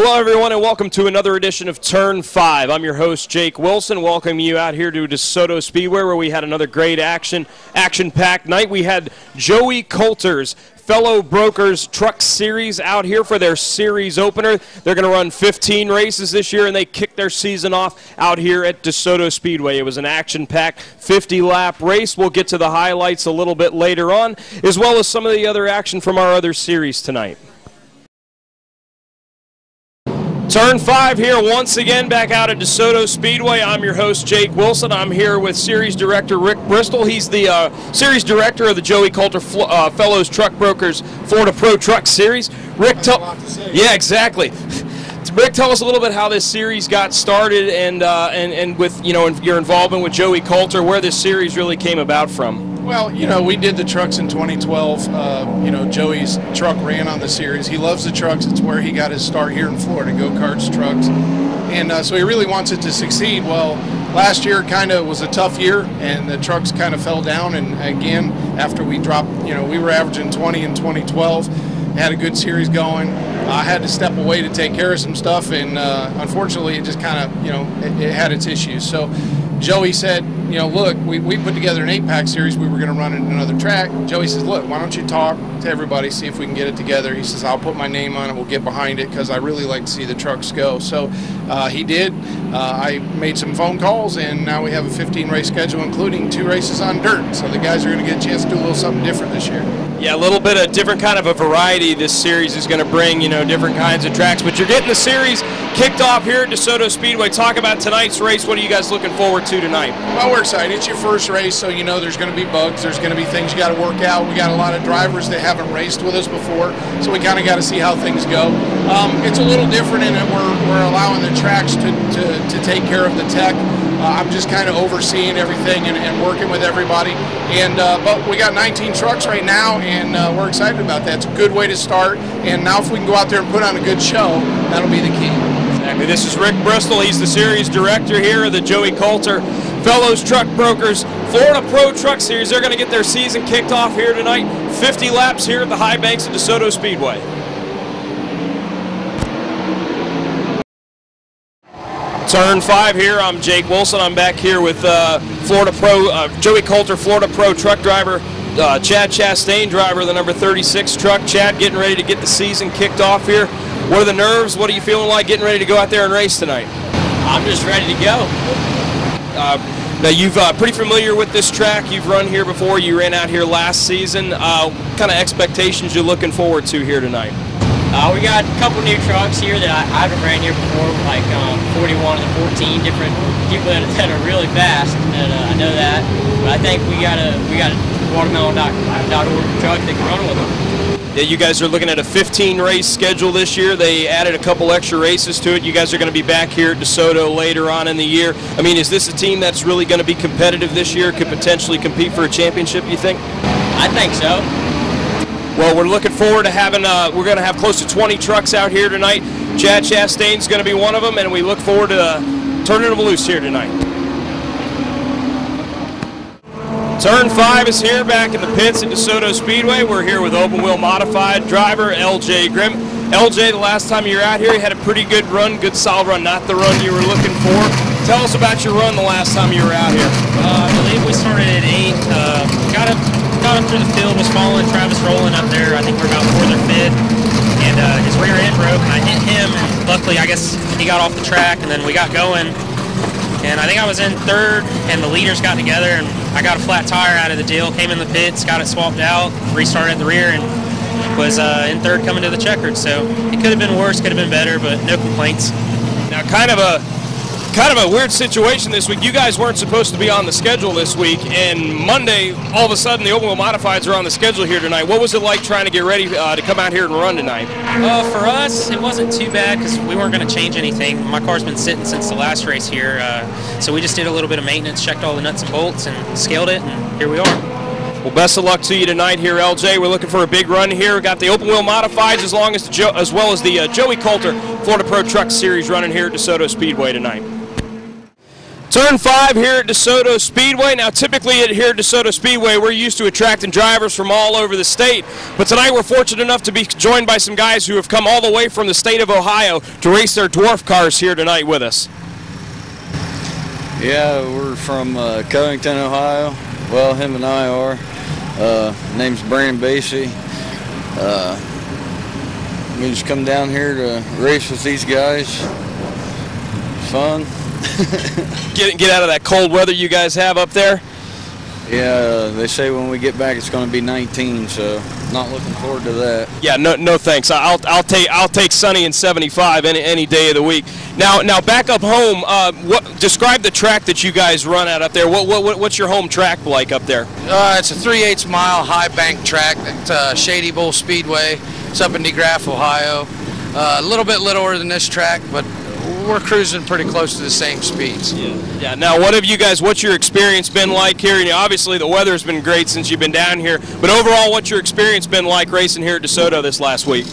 Hello everyone and welcome to another edition of Turn 5. I'm your host Jake Wilson, welcoming you out here to Desoto Speedway where we had another great action-packed night. We had Joey Coulter's Fellow Brokers Truck Series out here for their series opener. They're going to run 15 races this year and they kicked their season off out here at Desoto Speedway. It was an action-packed 50-lap race. We'll get to the highlights a little bit later on, as well as some of the other action from our other series tonight. Turn 5 here once again back out at Desoto Speedway. I'm your host Jake Wilson. I'm here with Series Director Rick Bristol. He's the Series Director of the Joey Coulter Fellows Truck Brokers Florida Pro Truck Series. Rick, yeah, exactly. Rick, tell us a little bit how this series got started and with your involvement with Joey Coulter, where this series really came about from. Well, we did the trucks in 2012. Joey's truck ran on the series. He loves the trucks. It's where he got his start here in Florida, go-karts, trucks. And so he really wants it to succeed. Well, last year kind of was a tough year, and the trucks kind of fell down. And again, after we dropped, we were averaging 20 in 2012. Had a good series going. I had to step away to take care of some stuff, and unfortunately, it just kind of, it had its issues. So Joey said, look, we put together an 8-pack series. We were going to run in another track. Joey says, look, why don't you talk to everybody, see if we can get it together. He says, I'll put my name on it. We'll get behind it because I really like to see the trucks go. So he did. I made some phone calls, and now we have a 15-race schedule, including 2 races on dirt. So the guys are going to get a chance to do a little something different this year. Yeah, a little bit of different kind of a variety this series is going to bring, different kinds of tracks. But you're getting the series kicked off here at DeSoto Speedway. Talk about tonight's race. What are you guys looking forward to tonight? Well, we're excited. It's your first race, so there's going to be bugs. There's going to be things you got to work out. We got a lot of drivers that haven't raced with us before, so we kind of got to see how things go. It's a little different in that we're allowing the tracks to take care of the tech. I'm just kind of overseeing everything and working with everybody. But we got 19 trucks right now, and we're excited about that. It's a good way to start. And now if we can go out there and put on a good show, that'll be the key. Exactly. This is Rick Bristol. He's the series director here of the Joey Coulter Fellows Truck Brokers Florida Pro Truck Series. They're going to get their season kicked off here tonight. 50 laps here at the high banks of DeSoto Speedway. Turn 5 here. I'm Jake Wilson. I'm back here with Joey Coulter Florida Pro truck driver, Chad Chastain, driver of the number 36 truck. Chad, getting ready to get the season kicked off here. What are the nerves? What are you feeling like getting ready to go out there and race tonight? I'm just ready to go. Now you've pretty familiar with this track. You've run here before. You ran out here last season. What kind of expectations you looking forward to here tonight? We got a couple new trucks here that I haven't ran here before, like 41 and 14 different people that are really fast. And I know that, but I think we got a watermelon.org truck that can run with them. Yeah, you guys are looking at a 15-race schedule this year. They added a couple extra races to it. You guys are going to be back here at DeSoto later on in the year. I mean, is this a team that's really going to be competitive this year? Could potentially compete for a championship, you think? I think so. Well, we're looking forward to having, we're going to have close to 20 trucks out here tonight. Chad Chastain's going to be one of them, and we look forward to turning them loose here tonight. Turn 5 is here back in the pits at DeSoto Speedway. We're here with open wheel modified driver LJ Grimm. LJ, the last time you were out here, you had a pretty good run, good solid run, not the run you were looking for. Tell us about your run the last time you were out here. I believe we started at 8, got up through the field, was following Travis rolling up there. I think we're about 4th or 5th, and his rear end broke, and I hit him, and luckily, I guess he got off the track, and then we got going, and I think I was in 3rd, and the leaders got together, and I got a flat tire out of the deal, came in the pits, got it swapped out, restarted at the rear, and was in 3rd coming to the checkered. So it could have been worse, could have been better, but no complaints. Now, kind of a weird situation this week. You guys weren't supposed to be on the schedule this week, and Monday, all of a sudden, the open wheel modifieds are on the schedule here tonight. What was it like trying to get ready to come out here and run tonight? For us, it wasn't too bad because we weren't going to change anything. My car's been sitting since the last race here, so we just did a little bit of maintenance, checked all the nuts and bolts, and scaled it, and here we are. Well, best of luck to you tonight here, LJ. We're looking for a big run here. We've got the open wheel modifieds as well as the Joey Coulter Florida Pro Truck Series running here at DeSoto Speedway tonight. Turn 5 here at Desoto Speedway. Now, typically here at Desoto Speedway, we're used to attracting drivers from all over the state. But tonight, we're fortunate enough to be joined by some guys who have come all the way from the state of Ohio to race their dwarf cars here tonight with us. Yeah, we're from Covington, Ohio. Well, him and I are. Name's Brandon Basie. We just come down here to race with these guys. It's fun. Get out of that cold weather you guys have up there. Yeah, they say when we get back it's going to be 19, so not looking forward to that. Yeah, no thanks. I'll take sunny and 75 any day of the week. Now back up home. Describe the track that you guys run at up there. What's your home track like up there? It's a 3/8 mile high bank track at Shady Bull Speedway. It's up in DeGraff, Ohio. A little bit littler than this track, but we're cruising pretty close to the same speeds. Yeah. Now, what's your experience been like here? You know, obviously, the weather's been great since you've been down here. But overall, what's your experience been like racing here at DeSoto this last week?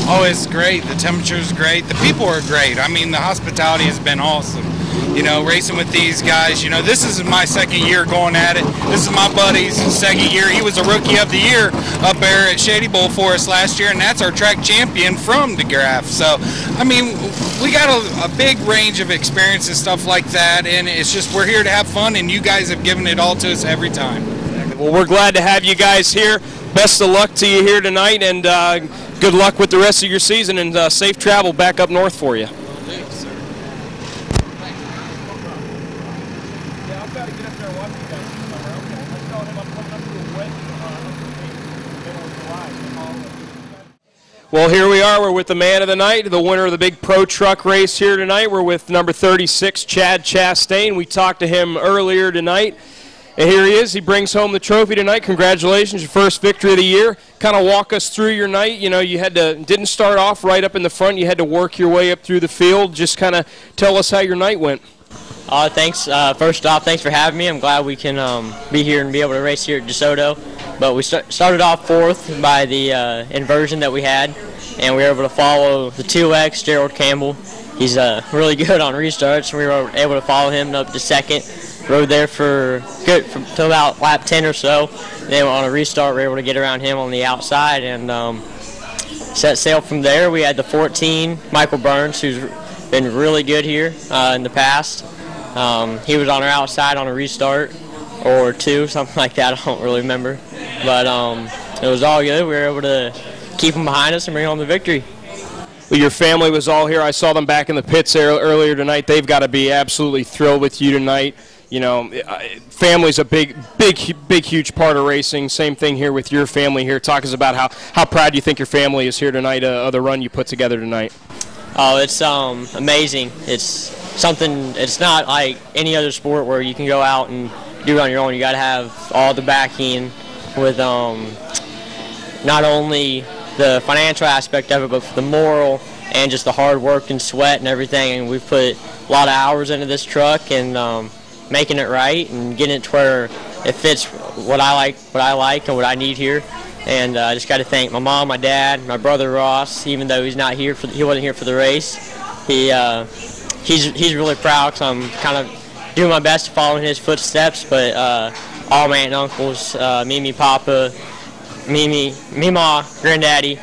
Oh, it's great. The temperature's great. The people are great. I mean, the hospitality has been awesome. You know, racing with these guys. You know, this is my second year going at it. This is my buddy's second year. He was a Rookie of the Year up there at Shady Bull for us last year, and that's our track champion from DeGraff. So, I mean, we got a big range of experience and stuff like that, and it's just we're here to have fun, and you guys have given it all to us every time. Well, we're glad to have you guys here. Best of luck to you here tonight, and good luck with the rest of your season, and safe travel back up north for you. Well, here we are. We're with the man of the night, the winner of the big pro truck race here tonight. We're with number 36, Chad Chastain. We talked to him earlier tonight, and here he is. He brings home the trophy tonight. Congratulations, your first victory of the year. Kind of walk us through your night. You know, you didn't start off right up in the front. You had to work your way up through the field. Just kind of tell us how your night went. Thanks. First off, thanks for having me. I'm glad we can be here and be able to race here at DeSoto. But we started off fourth by the inversion that we had, and we were able to follow the 2X, Gerald Campbell. He's really good on restarts. We were able to follow him up to second. Rode there for till about lap 10 or so. Then on a restart, we were able to get around him on the outside and set sail from there. We had the 14, Michael Burns, who's been really good here in the past. He was on our outside on a restart or two, something like that. I don't really remember. But it was all good. We were able to keep them behind us and bring home the victory. Well, your family was all here. I saw them back in the pits earlier tonight. They've got to be absolutely thrilled with you tonight. You know, family's a big, huge part of racing. Same thing here with your family here. Talk us about how proud you think your family is here tonight of the run you put together tonight. Oh, it's amazing. It's something. It's not like any other sport where you can go out and do it on your own. You got to have all the backing with not only the financial aspect of it, but for the moral and just the hard work and sweat and everything. And we've put a lot of hours into this truck and making it right and getting it to where it fits what I like and what I need here. And I just got to thank my mom, my dad, my brother Ross. Even though he's not here he wasn't here for the race, he's really proud because I'm kind of doing my best to follow in his footsteps. But all my aunt and uncles, Mimi, Papa, Mima, Granddaddy,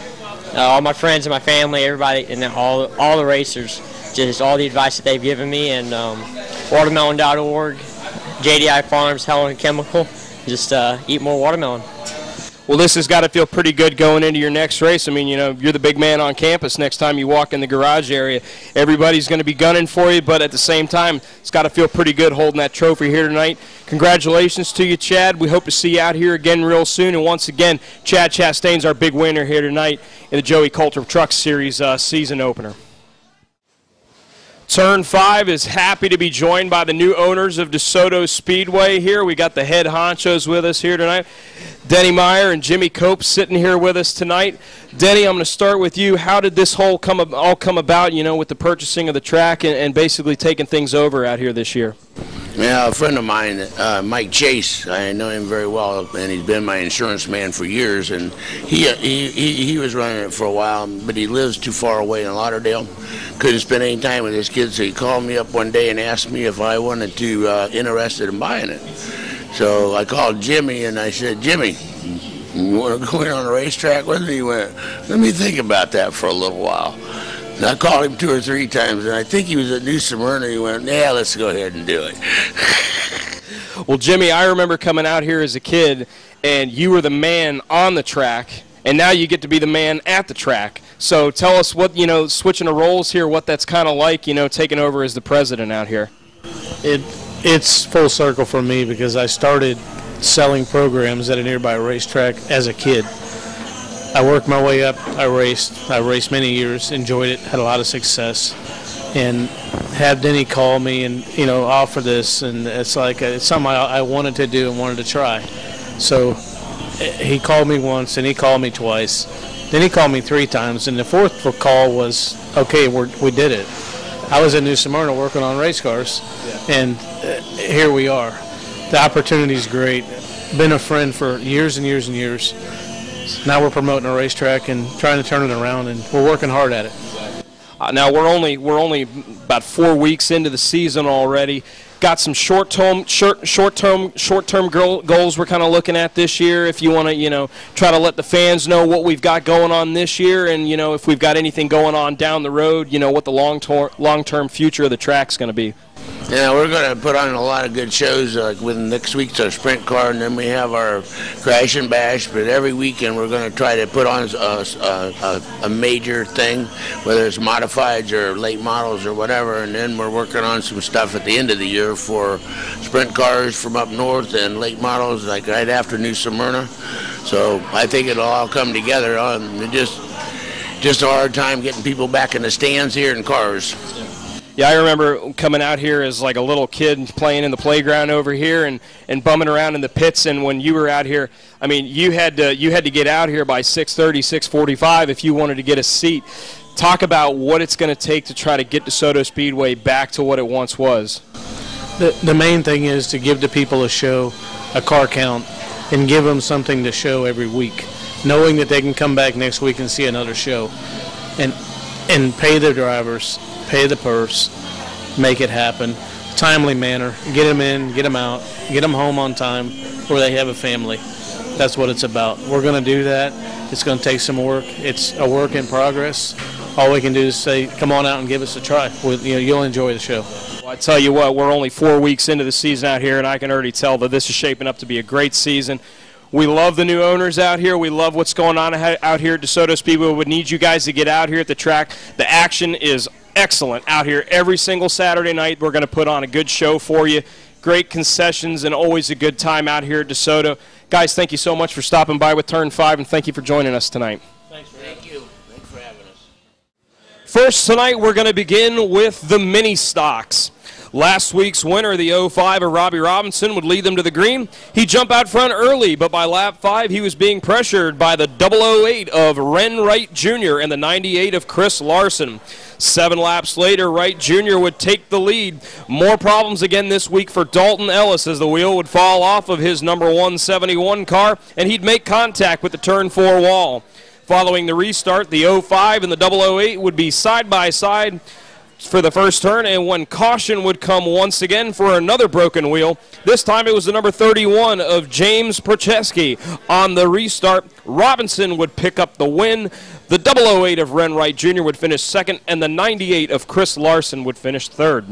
all my friends and my family, everybody, and all the racers, just all the advice that they've given me, and watermelon.org, JDI Farms, Helen Chemical, just eat more watermelon. Well, this has got to feel pretty good going into your next race. I mean, you know, you're the big man on campus. Next time you walk in the garage area, everybody's going to be gunning for you, but at the same time, it's got to feel pretty good holding that trophy here tonight. Congratulations to you, Chad. We hope to see you out here again real soon. And once again, Chad Chastain's our big winner here tonight in the Joey Coulter Truck Series season opener. Turn 5 is happy to be joined by the new owners of DeSoto Speedway here. We got the head honchos with us here tonight. Denny Meyer and Jimmy Cope sitting here with us tonight. Denny, I'm going to start with you. How did this whole all come about, you know, with the purchasing of the track and basically taking things over out here this year? Yeah, a friend of mine, Mike Chase, I know him very well, and he's been my insurance man for years, and he was running it for a while, but he lives too far away in Lauderdale. Couldn't spend any time with his kids, so he called me up one day and asked me if I wanted to, interested in buying it. So I called Jimmy, and I said, Jimmy, you want to go in on a racetrack with me? He went, let me think about that for a little while. And I called him 2 or 3 times, and I think he was at New Smyrna. He went, yeah, let's go ahead and do it. Well, Jimmy, I remember coming out here as a kid, and you were the man on the track, and now you get to be the man at the track. So tell us what, switching the roles here, what that's kind of like, taking over as the president out here. It's full circle for me because I started selling programs at a nearby racetrack as a kid. I worked my way up. I raced many years, enjoyed it, had a lot of success, and had Denny call me and offer this, and it's like it's something I wanted to do and wanted to try. So he called me once and he called me twice. Then he called me 3 times, and the 4th call was, okay, we did it. I was in New Smyrna working on race cars, and here we are. The opportunity's great. Been a friend for years and years and years. Now we're promoting a racetrack and trying to turn it around, and we're working hard at it. Now we're only about 4 weeks into the season already. Got some short-term goals we're kind of looking at this year. If you want to, try to let the fans know what we've got going on this year, and if we've got anything going on down the road, what the long-term future of the track's going to be. Yeah, we're going to put on a lot of good shows. Like with next week's our sprint car, and then we have our crash and bash. But every weekend we're going to try to put on a major thing, whether it's modifieds or late models or whatever. And then we're working on some stuff at the end of the year for sprint cars from up north and late models, like right after New Smyrna. So I think it'll all come together. Just a hard time getting people back in the stands here in cars. Yeah, I remember coming out here as like a little kid playing in the playground over here and bumming around in the pits. And when you were out here, I mean, you had to get out here by 6:30, 6:45 if you wanted to get a seat. Talk about what it's going to take to try to get Desoto Speedway back to what it once was. The main thing is to give the people a show, a car count, and give them something to show every week, knowing that they can come back next week and see another show, and pay their drivers, pay the purse, make it happen, timely manner, get them in, get them out, get them home on time where they have a family. That's what it's about. We're going to do that. It's going to take some work. It's a work in progress. All we can do is say, come on out and give us a try. You'll enjoy the show. Well, I tell you what, we're only 4 weeks into the season out here, and I can already tell that this is shaping up to be a great season. We love the new owners out here. We love what's going on out here at Desoto Speedway. We need you guys to get out here at the track. The action is excellent out here every single Saturday night. We're going to put on a good show for you. Great concessions and always a good time out here at Desoto. Guys, thank you so much for stopping by with Turn 5, and thank you for joining us tonight. Thank you. Thanks for having us. First tonight, we're going to begin with the mini stocks. Last week's winner, the 05 of Robbie Robinson, would lead them to the green. He jumped out front early, but by lap 5, he was being pressured by the 008 of Ren Wright Jr. and the 98 of Chris Larson. 7 laps later, Wright Jr. would take the lead. More problems again this week for Dalton Ellis as the wheel would fall off of his number 171 car, and he'd make contact with the turn 4 wall. Following the restart, the 05 and the 008 would be side by side for the first turn, and when caution would come once again for another broken wheel, this time it was the number 31 of James Procheski. On the restart, Robinson would pick up the win. The 008 of Ren Wright Jr. would finish second, and the 98 of Chris Larson would finish third.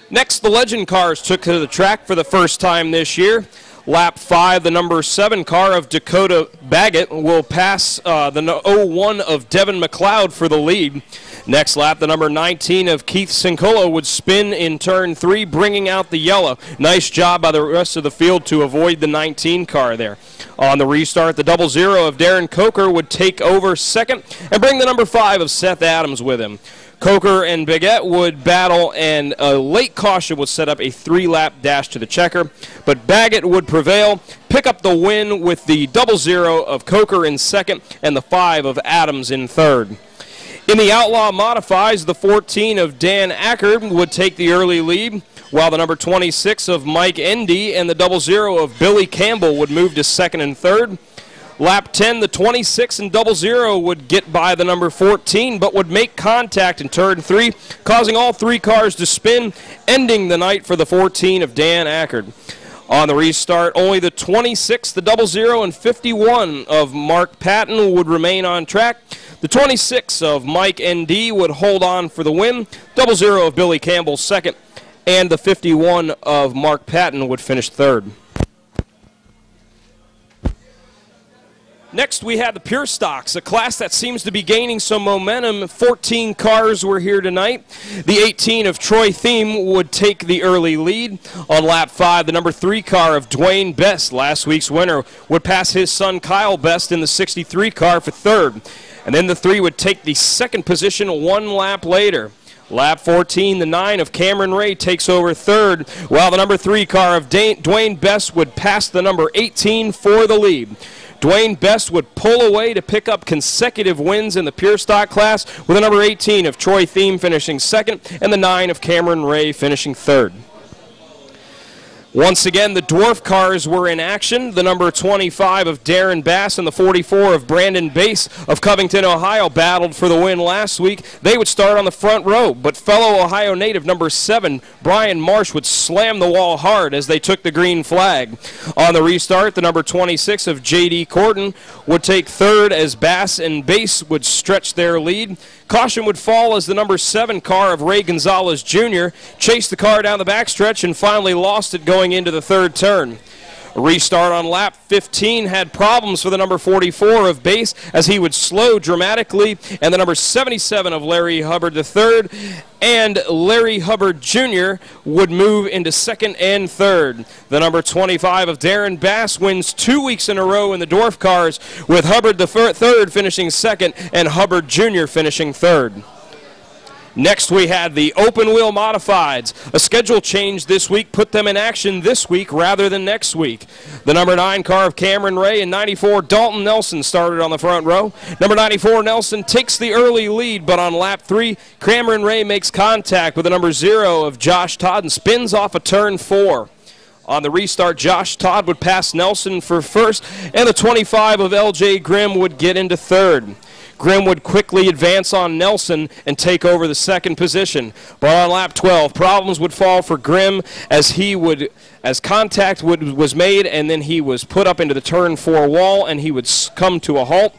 Next, the Legend cars took to the track for the first time this year. Lap 5, the number 7 car of Dakota Baggett will pass the 01 of Devin McLeod for the lead. Next lap, the number 19 of Keith Sincolo would spin in turn 3, bringing out the yellow. Nice job by the rest of the field to avoid the 19 car there. On the restart, the 00 of Darren Coker would take over second and bring the number 5 of Seth Adams with him. Coker and Baguette would battle, and a late caution would set up a 3-lap dash to the checker, but Baggett would prevail, pick up the win with the 00 of Coker in second and the 5 of Adams in third. In the Outlaw Modifies, the 14 of Dan Acker would take the early lead, while the number 26 of Mike Endy and the 00 of Billy Campbell would move to second and third. Lap 10, the 26 and 00 would get by the number 14, but would make contact in turn 3, causing all 3 cars to spin, ending the night for the 14 of Dan Acker. On the restart, only the 26, the 00, and 51 of Mark Patton would remain on track. The 26 of Mike N.D. would hold on for the win, 00 of Billy Campbell second, and the 51 of Mark Patton would finish third. Next, we had the Pure Stocks, a class that seems to be gaining some momentum. 14 cars were here tonight. The 18 of Troy Thiem would take the early lead. On lap 5, the number 3 car of Dwayne Best, last week's winner, would pass his son Kyle Best in the 63 car for third. And then the 3 would take the second position 1 lap later. Lap 14, the 9 of Cameron Ray takes over third, while the number 3 car of Dwayne Best would pass the number 18 for the lead. Dwayne Best would pull away to pick up consecutive wins in the Pure Stock class, with the number 18 of Troy Thiem finishing second and the 9 of Cameron Ray finishing third. Once again, the dwarf cars were in action. The number 25 of Darren Bass and the 44 of Brandon Bass of Covington, Ohio, battled for the win last week. They would start on the front row, but fellow Ohio native number 7, Brian Marsh, would slam the wall hard as they took the green flag. On the restart, the number 26 of J.D. Corton would take third as Bass and Bass would stretch their lead. Caution would fall as the number 7 car of Ray Gonzalez Jr. chased the car down the backstretch and finally lost it going into the third turn. A restart on lap 15 had problems for the number 44 of Bass as he would slow dramatically, and the number 77 of Larry Hubbard III and Larry Hubbard Jr. would move into second and third. The number 25 of Darren Bass wins 2 weeks in a row in the dwarf cars, with Hubbard III finishing second and Hubbard Jr. finishing third. Next, we had the open wheel modifieds. A schedule change this week put them in action this week rather than next week. The number 9 car of Cameron Ray and 94 Dalton Nelson started on the front row. Number 94 Nelson takes the early lead, but on lap 3, Cameron Ray makes contact with the number 0 of Josh Todd and spins off a turn 4. On the restart, Josh Todd would pass Nelson for first, and the 25 of L.J. Grimm would get into third. Grimm would quickly advance on Nelson and take over the second position. But on lap 12, problems would fall for Grimm as contact was made, and then he was put up into the turn 4 wall, and he would come to a halt.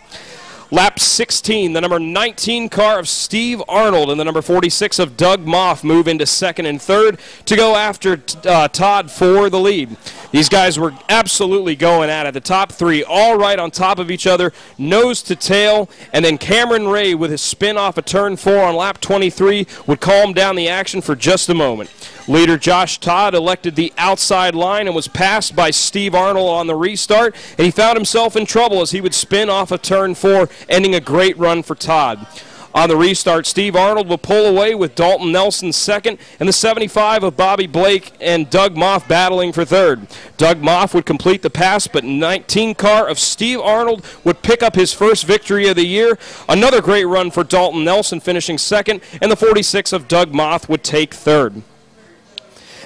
Lap 16, the number 19 car of Steve Arnold and the number 46 of Doug Moff move into second and third to go after Todd for the lead. These guys were absolutely going at it. The top 3 all right on top of each other, nose to tail, and then Cameron Ray with his spin off a turn 4 on lap 23 would calm down the action for just a moment. Leader Josh Todd elected the outside line and was passed by Steve Arnold on the restart, and he found himself in trouble as he would spin off a turn 4, ending a great run for Todd. On the restart, Steve Arnold will pull away with Dalton Nelson second, and the 75 of Bobby Blake and Doug Moff battling for third. Doug Moff would complete the pass, but 19 car of Steve Arnold would pick up his first victory of the year. Another great run for Dalton Nelson finishing second, and the 46 of Doug Moff would take third.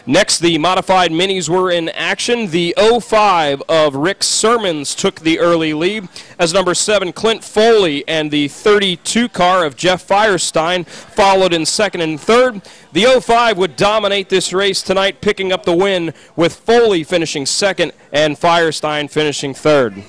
Next, the modified minis were in action. The 05 of Rick Sermons took the early lead as number 7 Clint Foley and the 32 car of Jeff Firestein followed in second and third. The 05 would dominate this race tonight, picking up the win with Foley finishing second and Firestein finishing third.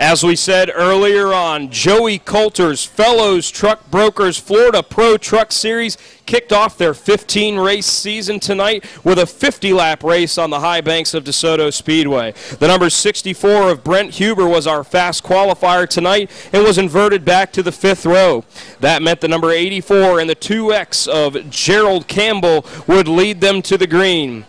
As we said earlier on, Joey Coulter's Fellows Truck Brokers Florida Pro Truck Series kicked off their 15-race season tonight with a 50-lap race on the high banks of Desoto Speedway. The number 64 of Brent Huber was our fast qualifier tonight and was inverted back to the 5th row. That meant the number 84 and the 2X of Gerald Campbell would lead them to the green.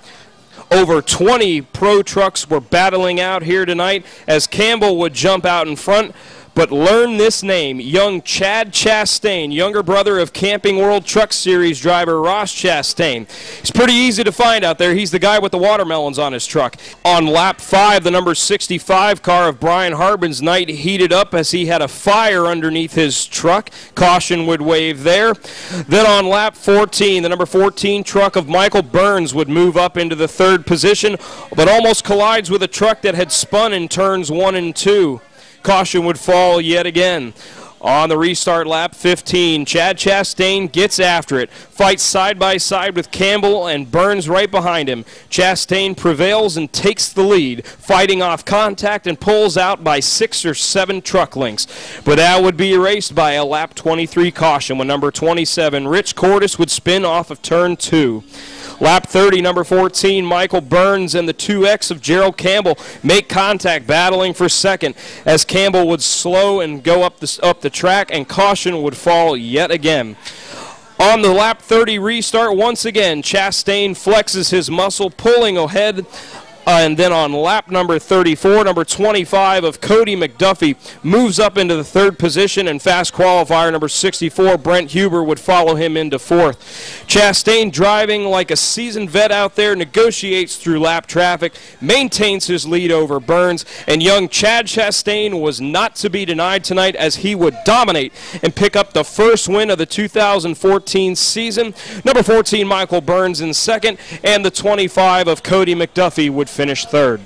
Over 20 pro trucks were battling out here tonight as Campbell would jump out in front, but learn this name, young Chad Chastain, younger brother of Camping World Truck Series driver Ross Chastain. He's pretty easy to find out there. He's the guy with the watermelons on his truck. On lap 5, the number 65 car of Brian Harbin's night heated up as he had a fire underneath his truck. Caution would wave there. Then on lap 14, the number 14 truck of Michael Burns would move up into the 3rd position, but almost collides with a truck that had spun in turns 1 and 2. Caution would fall yet again. On the restart lap 15, Chad Chastain gets after it, fights side by side with Campbell and Burns right behind him. Chastain prevails and takes the lead, fighting off contact and pulls out by 6 or 7 truck lengths. But that would be erased by a lap 23 caution when number 27, Rich Cordes, would spin off of turn 2. Lap 30, number 14, Michael Burns and the 2X of Gerald Campbell make contact, battling for second, as Campbell would slow and go up the track, and caution would fall yet again. On the lap 30 restart, once again, Chastain flexes his muscle, pulling ahead. And then on lap number 34, number 25 of Cody McDuffie moves up into the 3rd position, and fast qualifier number 64, Brent Huber, would follow him into 4th. Chastain, driving like a seasoned vet out there, negotiates through lap traffic, maintains his lead over Burns, and young Chad Chastain was not to be denied tonight as he would dominate and pick up the first win of the 2014 season. Number 14, Michael Burns in 2nd, and the 25 of Cody McDuffie would finish 3rd.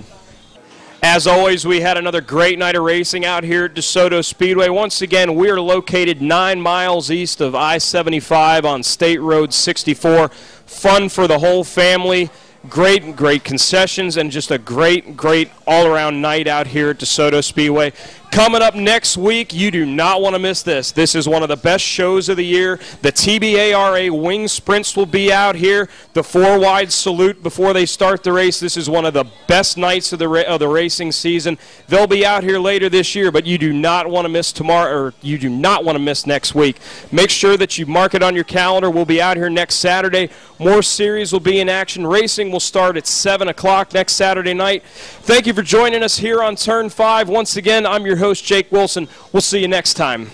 As always, we had another great night of racing out here at Desoto Speedway. Once again, we are located 9 miles east of I-75 on State Road 64. Fun for the whole family. Great concessions, and just a great all-around night out here at Desoto Speedway. Coming up next week, you do not want to miss this. This is one of the best shows of the year. The TBARA wing sprints will be out here. The 4-wide salute before they start the race. This is one of the best nights of the racing season. They'll be out here later this year, but you do not want to miss tomorrow, or you do not want to miss next week. Make sure that you mark it on your calendar. We'll be out here next Saturday. More series will be in action. Racing will start at 7 o'clock next Saturday night. Thank you for joining us here on Turn 5. Once again, I'm your host, Jake Wilson. We'll see you next time.